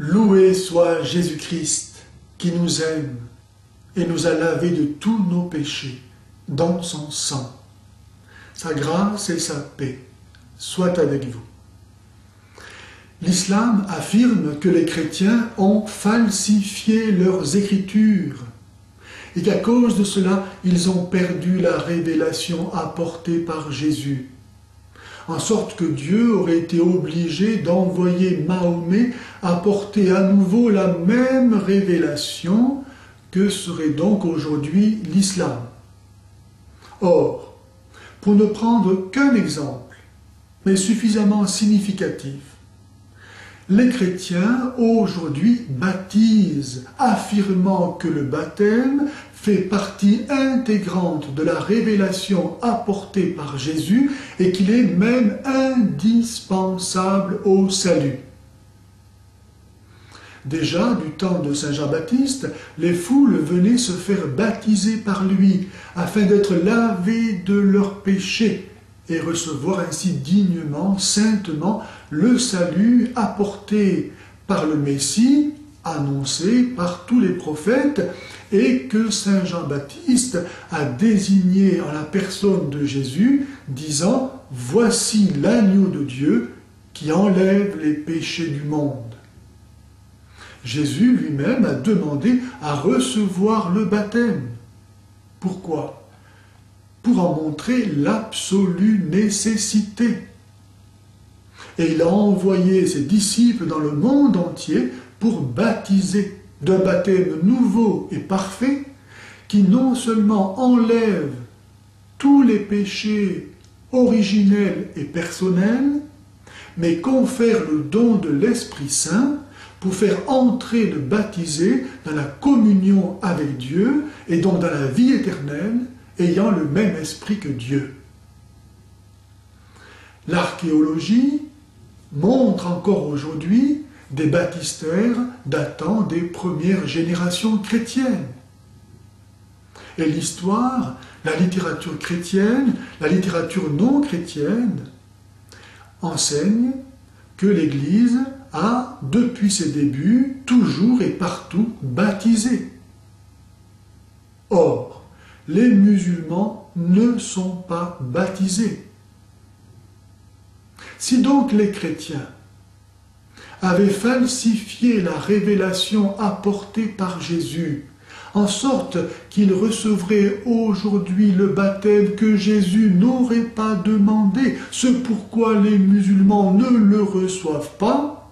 Loué soit Jésus-Christ qui nous aime et nous a lavés de tous nos péchés dans son sang. Sa grâce et sa paix soient avec vous. L'islam affirme que les chrétiens ont falsifié leurs écritures et qu'à cause de cela, ils ont perdu la révélation apportée par Jésus, en sorte que Dieu aurait été obligé d'envoyer Mahomet apporter à nouveau la même révélation que serait donc aujourd'hui l'islam. Or, pour ne prendre qu'un exemple, mais suffisamment significatif, les chrétiens aujourd'hui baptisent, affirmant que le baptême fait partie intégrante de la révélation apportée par Jésus et qu'il est même indispensable au salut. Déjà, du temps de Saint Jean-Baptiste, les foules venaient se faire baptiser par lui afin d'être lavées de leurs péchés et recevoir ainsi dignement, saintement, le salut apporté par le Messie, annoncé par tous les prophètes, et que Saint Jean-Baptiste a désigné en la personne de Jésus, disant « Voici l'agneau de Dieu qui enlève les péchés du monde ». Jésus lui-même a demandé à recevoir le baptême. Pourquoi ? Pour en montrer l'absolue nécessité. Et il a envoyé ses disciples dans le monde entier pour baptiser d'un baptême nouveau et parfait qui non seulement enlève tous les péchés originels et personnels, mais confère le don de l'Esprit Saint pour faire entrer le baptisé dans la communion avec Dieu et donc dans la vie éternelle, ayant le même esprit que Dieu. L'archéologie montre encore aujourd'hui des baptistères datant des premières générations chrétiennes. Et l'histoire, la littérature chrétienne, la littérature non chrétienne enseignent que l'Église a, depuis ses débuts, toujours et partout baptisé. Or, les musulmans ne sont pas baptisés. Si donc les chrétiens avaient falsifié la révélation apportée par Jésus, en sorte qu'ils recevraient aujourd'hui le baptême que Jésus n'aurait pas demandé, ce pourquoi les musulmans ne le reçoivent pas,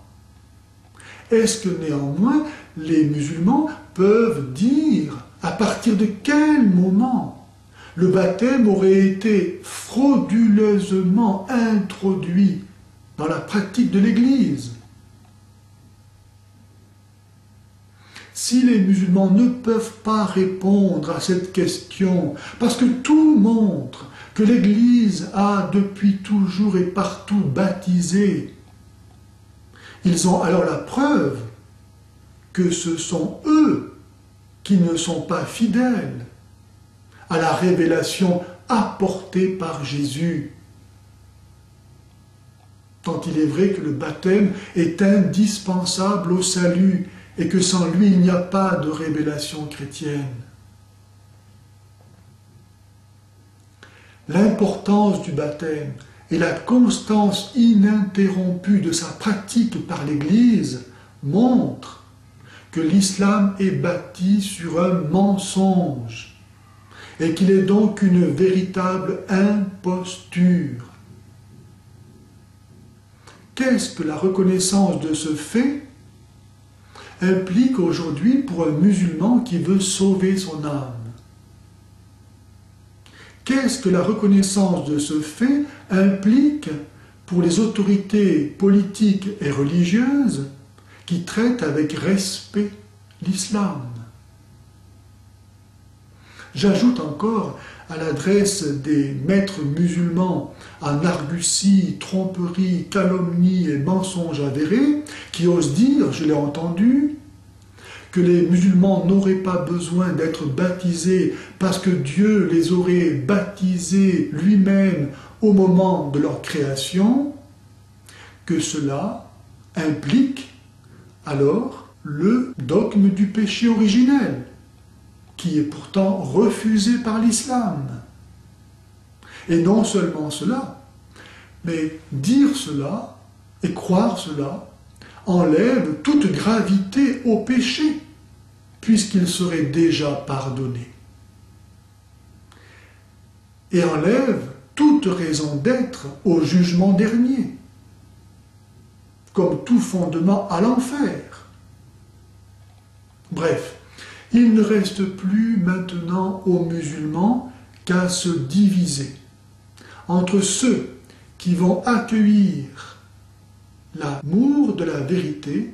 est-ce que néanmoins les musulmans peuvent dire à partir de quel moment le baptême aurait été frauduleusement introduit dans la pratique de l'Église? Si les musulmans ne peuvent pas répondre à cette question, parce que tout montre que l'Église a depuis toujours et partout baptisé, ils ont alors la preuve que ce sont eux qui ne sont pas fidèles à la révélation apportée par Jésus. Tant il est vrai que le baptême est indispensable au salut et que sans lui il n'y a pas de révélation chrétienne. L'importance du baptême et la constance ininterrompue de sa pratique par l'Église montrent que l'islam est bâti sur un mensonge et qu'il est donc une véritable imposture. Qu'est-ce que la reconnaissance de ce fait implique aujourd'hui pour un musulman qui veut sauver son âme? Qu'est-ce que la reconnaissance de ce fait implique pour les autorités politiques et religieuses qui traitent avec respect l'islam? J'ajoute encore à l'adresse des maîtres musulmans en argutie, tromperie, calomnie et mensonges avérés, qui osent dire, je l'ai entendu, que les musulmans n'auraient pas besoin d'être baptisés parce que Dieu les aurait baptisés lui-même au moment de leur création, que cela implique alors le dogme du péché originel, qui est pourtant refusé par l'islam. Et non seulement cela, mais dire cela et croire cela enlève toute gravité au péché, puisqu'il serait déjà pardonné. Et enlève toute raison d'être au jugement dernier, comme tout fondement à l'enfer. Bref, il ne reste plus maintenant aux musulmans qu'à se diviser entre ceux qui vont accueillir l'amour de la vérité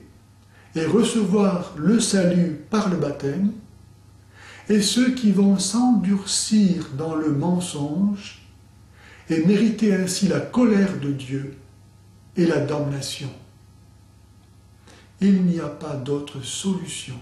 et recevoir le salut par le baptême, et ceux qui vont s'endurcir dans le mensonge et mériter ainsi la colère de Dieu et la damnation. Il n'y a pas d'autre solution.